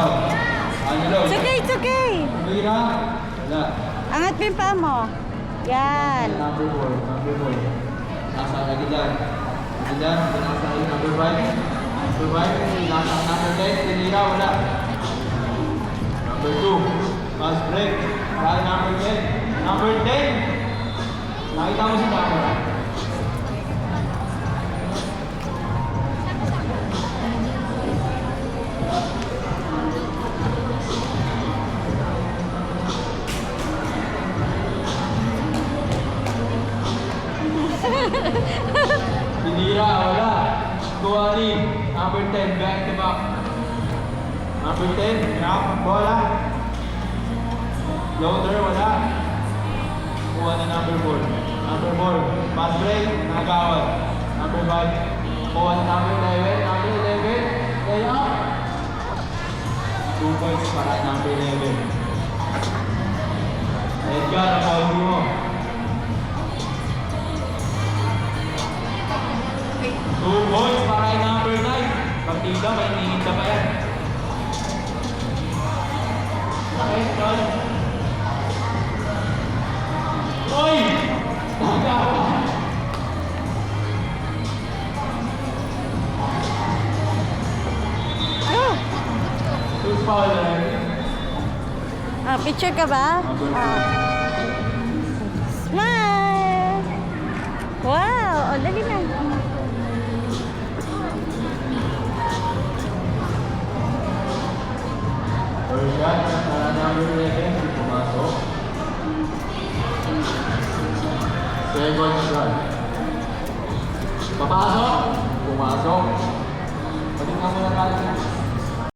Anilaw. Anilaw. It's okay, it's okay. Mira. Wala. Angat mo yung paa mo. Yan. Number 4. Number 4. Nasa lagi dyan. Lagi dyan. Nasa number 5. Number 5. Nasa number 10. Tinira. Wala. Number 2. Fast break. Para number 10. Number 10. Nakita mo si camera. Tinira, wala. Kuwali, number 10, back to back. Number 10, grab, bola. Loader, wala. Kuha na number 4. Number 4, pass break, nagawad. Number 5, kuha na number 11. Number 11, lay up. 2 points para number 11. Edgar, ang mo. 2 points para kay number 9. Partida, may minute na pa yan. Okay, John. Oy! Ano? Who's foul there? Picture ka ba? Smile! Wow! O, dali na. First shot, para number 11, pumasok. Second shot. Papasok, pumasok.